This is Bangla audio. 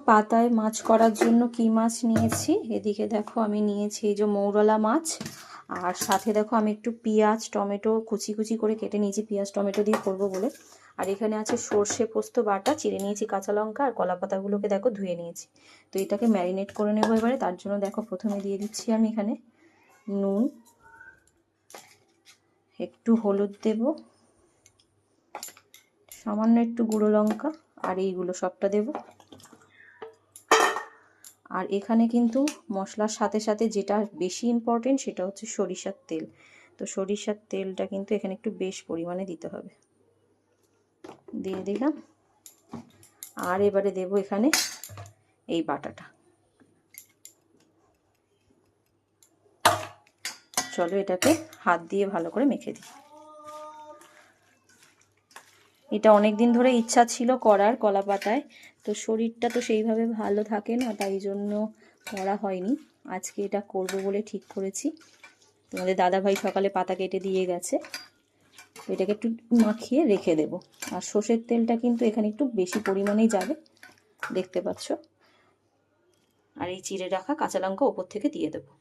পাতায় মাছ করার জন্য কি মাছ নিয়েছি, এদিকে দেখো আমি নিয়েছি এই যে মৌরলা মাছ, আর সাথে দেখো আমি একটু পেঁয়াজ টমেটো কুচি কুচি করে কেটে নিয়েছি পেঁয়াজ টমেটো দিয়ে করবো বলে। আর এখানে আছে সর্ষে পোস্ত বাটা, চিড়ে নিয়েছি কাঁচা লঙ্কা, আর কলা পাতাগুলোকে দেখো ধুয়ে নিয়েছি। তো এটাকে ম্যারিনেট করে নেবো এবারে। তার জন্য দেখো প্রথমে দিয়ে দিচ্ছি আমি এখানে নুন, একটু হলুদ দেব, সামান্য একটু গুঁড়ো লঙ্কা, আর এইগুলো সবটা দেব। আর এখানে কিন্তু মশলার সাথে সাথে যেটা বেশি ইম্পর্টেন্ট সেটা হচ্ছে সরিষার তেল। তো সরিষার তেলটা কিন্তু এখানে একটু বেশ পরিমাণে দিতে হবে, দিয়ে দিলাম। আর এবারে দেব এখানে এই বাটাটা। চলো এটাকে হাত দিয়ে ভালো করে মেখে দিই। এটা অনেক দিন ধরে ইচ্ছা ছিল করার কলা পাতায়, তো শরীরটা তো সেইভাবে ভালো থাকে না, তাই জন্য করা হয়নি। আজকে এটা করব বলে ঠিক করেছি। তোমাদের দাদাভাই সকালে পাতা কেটে দিয়ে গেছে, তো এটাকে একটু মাখিয়ে রেখে দেব। আর সর্ষের তেলটা কিন্তু এখানে একটু বেশি পরিমাণেই যাবে, দেখতে পাচ্ছ। আর এই চিড়ে রাখা কাঁচা লঙ্কা ওপর থেকে দিয়ে দেবো।